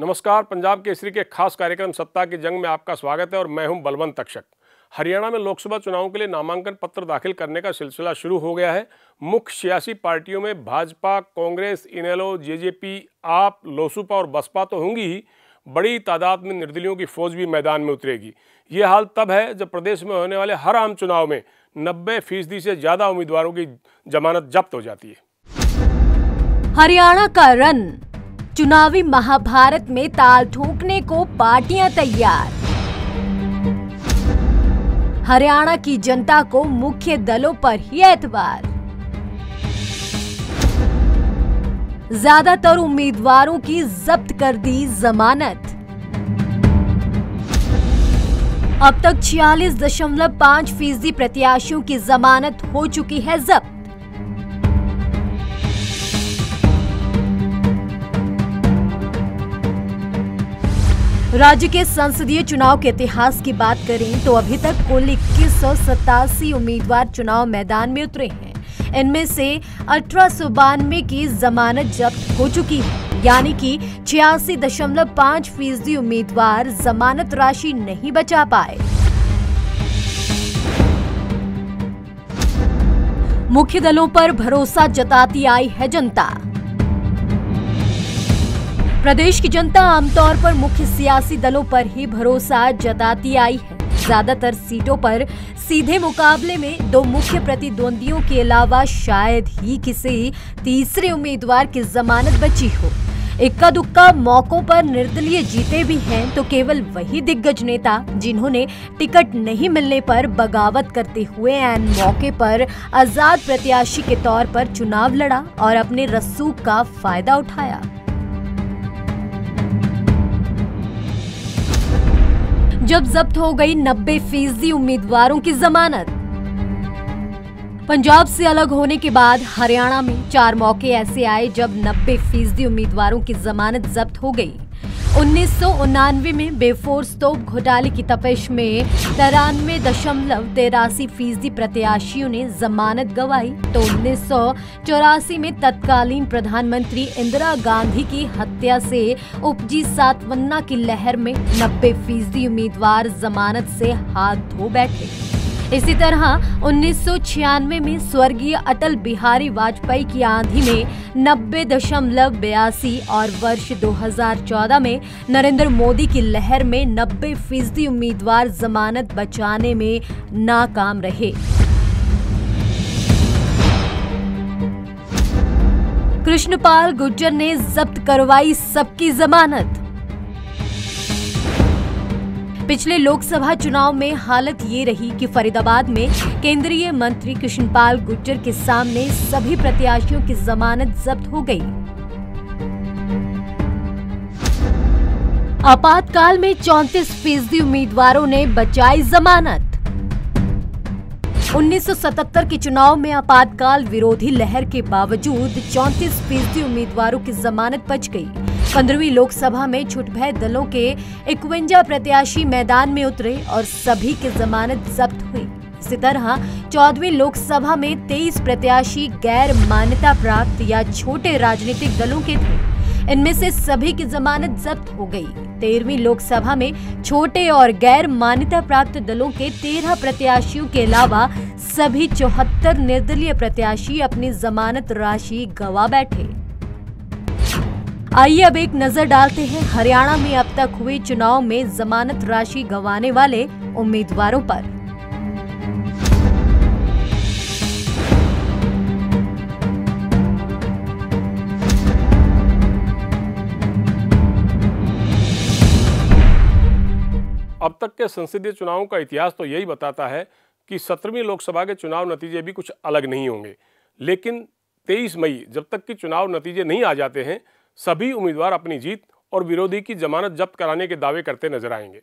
नमस्कार। पंजाब केसरी के खास कार्यक्रम सत्ता की जंग में आपका स्वागत है और मैं हूं बलवंत तक्षक। हरियाणा में लोकसभा चुनाव के लिए नामांकन पत्र दाखिल करने का सिलसिला शुरू हो गया है। मुख्य सियासी पार्टियों में भाजपा, कांग्रेस, इनेलो, जेजेपी, आप, लोसूपा और बसपा तो होंगी ही, बड़ी तादाद में निर्दलियों की फौज भी मैदान में उतरेगी। ये हाल तब है जब प्रदेश में होने वाले हर आम चुनाव में 90% से ज़्यादा उम्मीदवारों की जमानत जब्त हो जाती है। हरियाणा का रन, चुनावी महाभारत में ताल ठोकने को पार्टियां तैयार। हरियाणा की जनता को मुख्य दलों पर ही एतबार। ज्यादातर उम्मीदवारों की जब्त कर दी जमानत। अब तक 46.5% प्रत्याशियों की जमानत हो चुकी है जब्त। राज्य के संसदीय चुनाव के इतिहास की बात करें तो अभी तक कुल 2187 उम्मीदवार चुनाव मैदान में उतरे हैं। इनमें से 1892 की जमानत जब्त हो चुकी है, यानी कि 86.5% उम्मीदवार जमानत राशि नहीं बचा पाए। मुख्य दलों पर भरोसा जताती आई है जनता। प्रदेश की जनता आमतौर पर मुख्य सियासी दलों पर ही भरोसा जताती आई है। ज्यादातर सीटों पर सीधे मुकाबले में दो मुख्य प्रतिद्वंदियों के अलावा शायद ही किसी तीसरे उम्मीदवार की जमानत बची हो। इक्का दुक्का मौकों पर निर्दलीय जीते भी हैं तो केवल वही दिग्गज नेता जिन्होंने टिकट नहीं मिलने पर बगावत करते हुए ऐन मौके पर आजाद प्रत्याशी के तौर पर चुनाव लड़ा और अपने रसूख का फायदा उठाया। जब जब्त हो गई 90% उम्मीदवारों की जमानत। पंजाब से अलग होने के बाद हरियाणा में 4 मौके ऐसे आए जब 90% उम्मीदवारों की जमानत जब्त हो गई। 1999 में बेफोर्स तोप घोटाले की तपिश में 93.83% प्रत्याशियों ने जमानत गंवाई तो 1984 में तत्कालीन प्रधानमंत्री इंदिरा गांधी की हत्या से उपजी सांत्वना की लहर में 90% उम्मीदवार जमानत से हाथ धो बैठे। इसी तरह 1996 में स्वर्गीय अटल बिहारी वाजपेयी की आंधी में 90.82 और वर्ष 2014 में नरेंद्र मोदी की लहर में 90% उम्मीदवार जमानत बचाने में नाकाम रहे। कृष्णपाल गुर्जर ने जब्त करवाई सबकी जमानत। पिछले लोकसभा चुनाव में हालत ये रही कि फरीदाबाद में केंद्रीय मंत्री कृष्णपाल गुर्जर के सामने सभी प्रत्याशियों की जमानत जब्त हो गई। आपातकाल में 34% उम्मीदवारों ने बचाई जमानत। 1977 के चुनाव में आपातकाल विरोधी लहर के बावजूद 34% उम्मीदवारों की जमानत बच गई। 15वीं लोकसभा में छुटभय दलों के 51 प्रत्याशी मैदान में उतरे और सभी की जमानत जब्त हुई। इसी तरह 14वीं लोकसभा में 23 प्रत्याशी गैर मान्यता प्राप्त या छोटे राजनीतिक दलों के थे। इनमें से सभी की जमानत जब्त हो गई। 13वीं लोकसभा में छोटे और गैर मान्यता प्राप्त दलों के 13 प्रत्याशियों के अलावा सभी 74 निर्दलीय प्रत्याशी अपनी जमानत राशि गंवा बैठे। आइए अब एक नजर डालते हैं हरियाणा में अब तक हुए चुनाव में जमानत राशि गंवाने वाले उम्मीदवारों पर। अब तक के संसदीय चुनावों का इतिहास तो यही बताता है कि 17वीं लोकसभा के चुनाव नतीजे भी कुछ अलग नहीं होंगे, लेकिन 23 मई जब तक कि चुनाव नतीजे नहीं आ जाते हैं, सभी उम्मीदवार अपनी जीत और विरोधी की जमानत जब्त कराने के दावे करते नजर आएंगे।